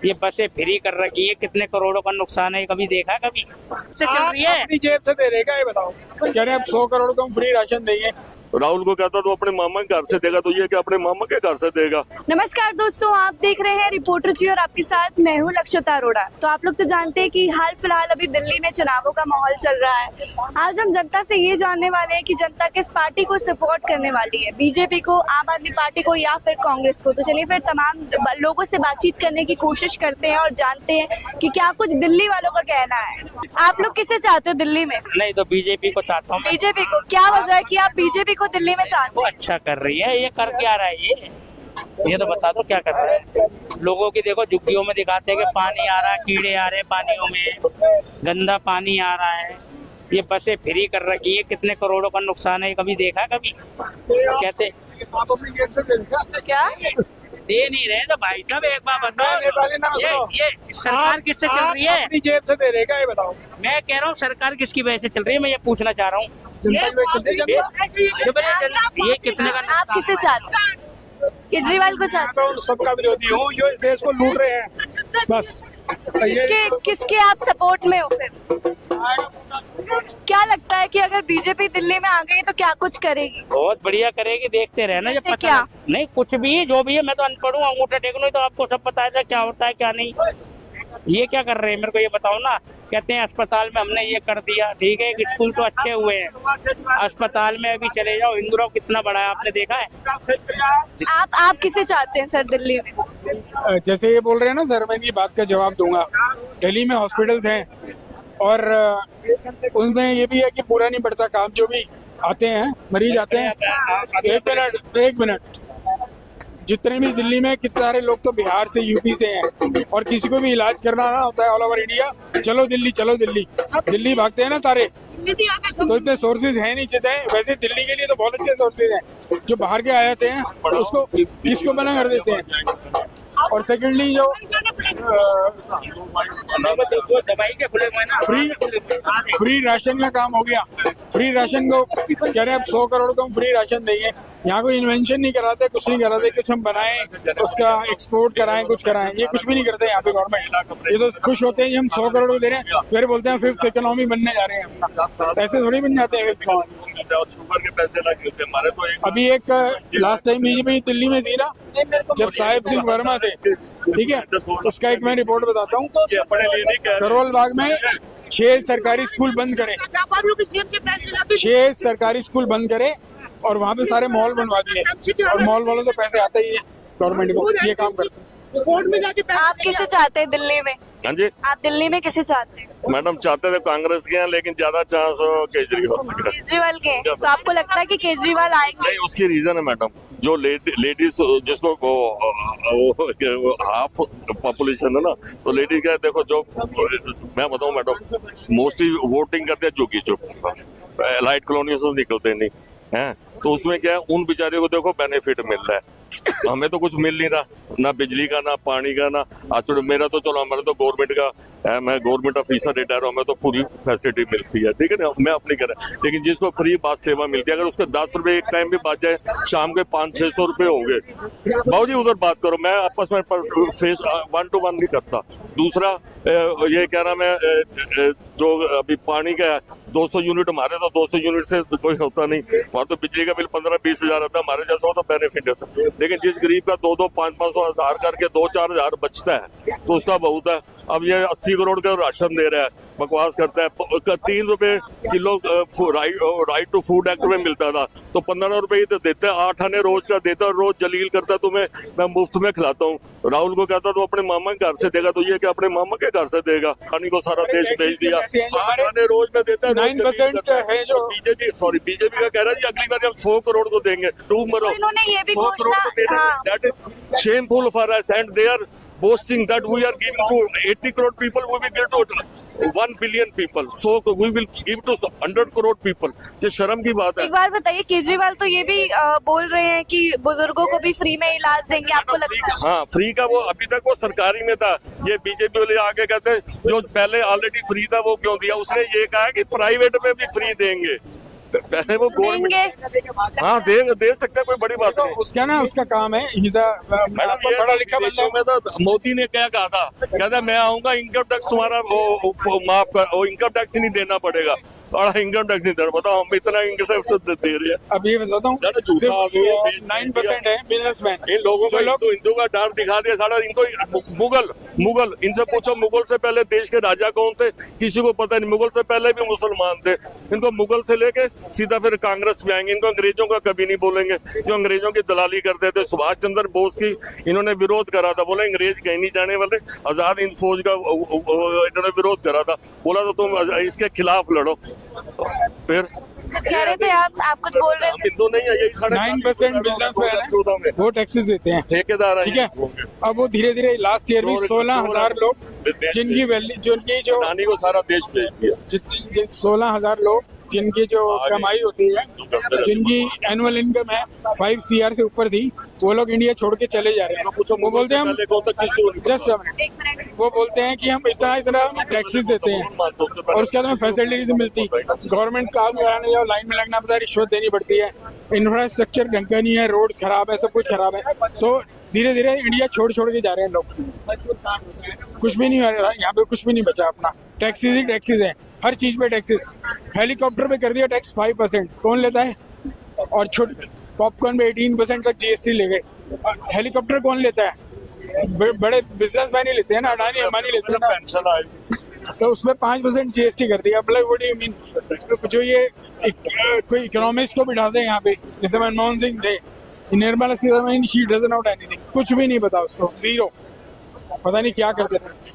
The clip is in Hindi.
ये बसें फ्री कर रखी है, कितने करोड़ों का नुकसान है, कभी देखा कभी से चल रही है। अपनी जेब से दे रहे क्या ये बताओ। कह रहे हैं अब 100 करोड़ को हम फ्री राशन देंगे। राहुल को कहता तो अपने मामा के घर से देगा, तो ये क्या अपने मामा के घर से देगा। नमस्कार दोस्तों, आप देख रहे हैं रिपोर्टर जी और आपके साथ मैं हूं लक्षिता अरोड़ा। तो आप लोग तो जानते हैं कि हाल फिलहाल अभी दिल्ली में चुनावों का माहौल चल रहा है। आज हम जनता से ये जानने वाले हैं कि जनता किस पार्टी को सपोर्ट करने वाली है, बीजेपी को, आम आदमी पार्टी को या फिर कांग्रेस को। तो चलिए फिर तमाम लोगों से बातचीत करने की कोशिश करते हैं और जानते हैं कि क्या कुछ दिल्ली वालों का कहना है। आप लोग किसे चाहते हो दिल्ली में? नहीं तो बीजेपी को चाहता हूँ। बीजेपी को। क्या वजह है कि आप बीजेपी को दिल्ली में चाहते वो हो? अच्छा कर रही है, ये कर क्या रहा है ये तो बता दो क्या कर रहा है। लोगों की देखो झुग्गियों में दिखाते हैं कि पानी आ रहा है, कीड़े आ रहे हैं पानियों में, गंदा पानी आ रहा है। ये बसें फ्री कर रखी है, कितने करोड़ों का नुकसान है, कभी देखा कभी कहते आप अपनी जेब से दे रहे क्या? क्या दे नहीं रहे। तो भाई साहब एक बार नेताजी ना बताओ, सुनो। ये सरकार किससे चल रही है? अपनी जेब से दे रहे क्या ये बताओ। मैं कह रहा हूँ सरकार किसकी वजह से चल रही है, मैं ये पूछना चाह रहा हूँ। जनता की वजह से चल रही है। ये कितने का आप किसे चाहते हैं? केजरीवाल को चाहते मैं तो उन सबका विरोधी हूँ जो इस देश को लूट रहे हैं, बस। हैं? किसके आप सपोर्ट में हो फिर? क्या लगता है कि अगर बीजेपी दिल्ली में आ गई तो क्या कुछ करेगी? बहुत बढ़िया करेगी, देखते रहना जब जैसे पता क्या? नहीं कुछ भी जो भी है। मैं तो अनपढ़ हूँ, अंगूठा टेक लूं तो आपको सब पता है क्या होता है क्या नहीं। ये क्या कर रहे हैं मेरे को ये बताओ ना। कहते हैं अस्पताल में हमने ये कर दिया, ठीक है, एक स्कूल तो अच्छे हुए हैं, अस्पताल में अभी चले जाओ, इंदिरा कितना बड़ा है आपने देखा है। आप किसे चाहते हैं सर दिल्ली में? जैसे ये बोल रहे हैं ना सर, मैं इनकी बात का जवाब दूंगा। दिल्ली में हॉस्पिटल्स हैं और उनमें ये भी है कि पूरा नहीं पड़ता काम। जो भी आते हैं मरीज आते हैं, एक मिनट, जितने भी दिल्ली में कितने सारे लोग तो बिहार से, यूपी से हैं, और किसी को भी इलाज करना ना होता है ऑल ओवर इंडिया, चलो दिल्ली चलो दिल्ली, दिल्ली भागते हैं ना सारे। तो इतने सोर्सेज हैं नहीं जितने, वैसे दिल्ली के लिए तो बहुत अच्छे सोर्सेज हैं। जो बाहर के आए थे हैं उसको किसको मना कर देते हैं। और सेकेंडली जो दवाई के खुले हुए ना, फ्री राशन का काम हो गया। फ्री राशन को कह रहे हैं अब 100 करोड़ को हम फ्री राशन देंगे। यहाँ कोई इन्वेंशन नहीं कराते, कुछ नहीं कराते, कुछ हम बनाएं उसका एक्सपोर्ट कराएं, कुछ कराएं, ये कुछ भी नहीं करते यहाँ पे गवर्नमेंट। ये तो खुश होते हैं कि हम 100 करोड़ दे रहे हैं, फिर बोलते हैं फिफ्थ इकोनॉमी बनने जा रहे हैं। ऐसे थोड़ी बन जाते हैं। शुगर के पैसे लगे थे हमारे तो। अभी एक लास्ट टाइम बीजेपी दिल्ली में थी ना, जब साहिब सिंह वर्मा थे, ठीक है, उसका एक मैं रिपोर्ट बताता हूँ। अपने लिए नहीं कह रहे। करोल बाग में 6 सरकारी स्कूल बंद करें, 6 सरकारी स्कूल बंद करें और वहाँ पे सारे मॉल बनवा दिए। और मॉल वालों तो पैसे आते ही है गवर्नमेंट को, ये काम करते हैं। आप किसे चाहते हैं दिल्ली में? हाँ जी आप दिल्ली में किसे चाहते हैं? मैडम, चाहते थे कांग्रेस के हैं, लेकिन ज्यादा चांस केजरीवाल का। केजरीवाल के? तो आपको लगता है कि केजरीवाल आएंगे? नहीं, उसकी रीजन है मैडम, जो लेडीज जिसको हाफ पॉपुलेशन है ना, तो लेडीज का देखो, जो मैं बताऊं मैडम, मोस्टली वोटिंग करते हैं झुकी चुप, लाइट कॉलोनी से निकलते नहीं हैं। तो उसमें क्या है, उन बेचारियों को देखो बेनिफिट मिल रहा है, हमें तो कुछ मिल नहीं रहा, ना बिजली का, ना पानी का, ना आज मेरा तो चलो, हमारे तो गवर्नमेंट का है, मैं गवर्नमेंट ऑफिसर रिटायर हूँ, हमें तो पूरी फैसिलिटी मिलती है, ठीक है ना, मैं अपनी कर। लेकिन जिसको फ्री बस सेवा मिलती है, अगर उसके 10 रुपए एक टाइम भी बच जाए, शाम के 500-600 रुपए होंगे। बाबू जी उधर बात करो, मैं आपस में फेस 1 to 1 नहीं करता। दूसरा ये कह रहा, मैं जो अभी पानी का है 200 यूनिट हमारे, तो 200 यूनिट से तो कोई होता नहीं, वहाँ तो बिजली का बिल 15-20 हजार आता है, हमारे जैसा हो तो बेनिफिट होता है। लेकिन जिस गरीब का 2-2, 500-500 हजार करके 2-4 हजार बचता है, तो उसका बहुत है। अब ये 80 करोड़ का राशन दे रहा है, बकवास करता है। 3 रुपए kilo right to food act में मिलता था, तो 15 रुपए ही तो देते हैं, 8 आने रोज का देता, रोज जलील करता, तुम्हें मैं मुफ्त में खिलाता हूँ। राहुल को कहता तो अपने मामा के घर से देगा, तो ये क्या अपने मामा के घर से देगा? पानी को सारा देश भेज दिया, 8 आने रोज में देता है। 9% है जो बीजेपी का कह रहा है अगली बार हम 100 करोड़ को देंगे, डूब मरो। इन्होंने ये भी घोषणा, That is shameful for us, and they are boasting that we are giving to 80 crore people, we will give to 1 billion people, so we will give to 100 crore people। ये शर्म की बात है। एक बात बताइए, केजरीवाल तो ये भी बोल रहे हैं कि बुजुर्गों को भी फ्री में इलाज देंगे, आपको लगता है? हाँ, फ्री का वो अभी तक वो सरकारी में था, ये बीजेपी वाले आगे कहते हैं जो पहले ऑलरेडी फ्री था वो क्यों दिया। उसने ये कहा कि प्राइवेट में भी फ्री देंगे, पहले वो गवर्नमेंट देंगे? हाँ दे सकते हैं, कोई बड़ी बात तो नहीं। उसका ना उसका काम है, मैडम ये पढ़ा लिखा बंदा विदेशों में तो मोदी ने क्या कहा था, कहता मैं आऊंगा इनकम टैक्स तुम्हारा वो माफ कर, वो इनकम टैक्स ही नहीं देना पड़ेगा, और इनकम टैक्स नहीं देना। बताओ हम इतना इनकम टैक्स दे रहे हैं। अब ये बताता हूँ, ज़्यादा झूठा आदमी है, देश में 9% है बिजनेसमैन। इन लोगों को जो लोग हिंदू का डर दिखा दिया सारा। इनको मुगल इनसे पूछो, मुगल से पहले देश के राजा कौन थे, किसी को पता नहीं। मुगल से पहले भी मुसलमान थे। इनको मुगल से लेके सीधा फिर कांग्रेस में आएंगे। इनको अंग्रेजों का कभी नहीं बोलेंगे, जो अंग्रेजों की दलाली करते थे। सुभाष चंद्र बोस की इन्होंने विरोध करा था, बोले अंग्रेज कहीं नहीं जाने वाले। आजाद हिंद फौज का इन्होंने विरोध करा था, बोला तो तुम इसके खिलाफ लड़ो। फिर कुछ कह रहे थे आप कुछ बोल रहे हम थे? हिंदू नहीं है, यही 9% बिजनेसमैन है, 14 में वो टैक्सेस देते हैं, ठेकेदार ठीक है। अब वो धीरे धीरे लास्ट ईयर में 16,000 लोग जिनकी वैल्यू, जिनकी जो नानी को सारा देश भेज दिया। 16,000 लोग जिनकी जो कमाई होती है, जिनकी एनुअल इनकम है 5 CR से ऊपर थी, वो लोग इंडिया छोड़ के चले जा रहे हैं। वो बोलते हैं हम जस्ट एक मिनट। वो बोलते हैं कि हम इतना टैक्सेस देते हैं और उसके बाद हमें फैसिलिटीज मिलती। गवर्नमेंट काम कराने जाओ, लाइन में लगना पड़ता है, रिश्वत देनी पड़ती है, इंफ्रास्ट्रक्चर ढंग का नहीं है, रोड्स खराब है, सब कुछ खराब है। तो धीरे धीरे इंडिया छोड़ के जा रहे हैं लोग। कुछ भी नहीं हो रहा यहाँ पे, कुछ भी नहीं बचा अपना। टैक्सेस ही टैक्सेस हैं, हर चीज पे टैक्सेस। हेलीकॉप्टर पे कर दिया टैक्स 5%, कौन लेता है? और छोटे पॉपकॉर्न पे 18% तक GST ले गए। हेलीकॉप्टर कौन लेता है? बड़े बिजनेसमैन ही लेते हैं ना, अडानी अंबानी लेते हैं ना। पेंशन आएगी तो उसमें 5% GST कर दिया। मतलब व्हाट डू यू मीन? जो ये कोई इकोनॉमिस्ट को बिठाते हैं यहाँ पे, जैसे मनमोहन सिंह थे, Nirmala Sitharaman, she doesn't know anything, कुछ भी नहीं पता उसको, जीरो, पता नहीं क्या करते थे।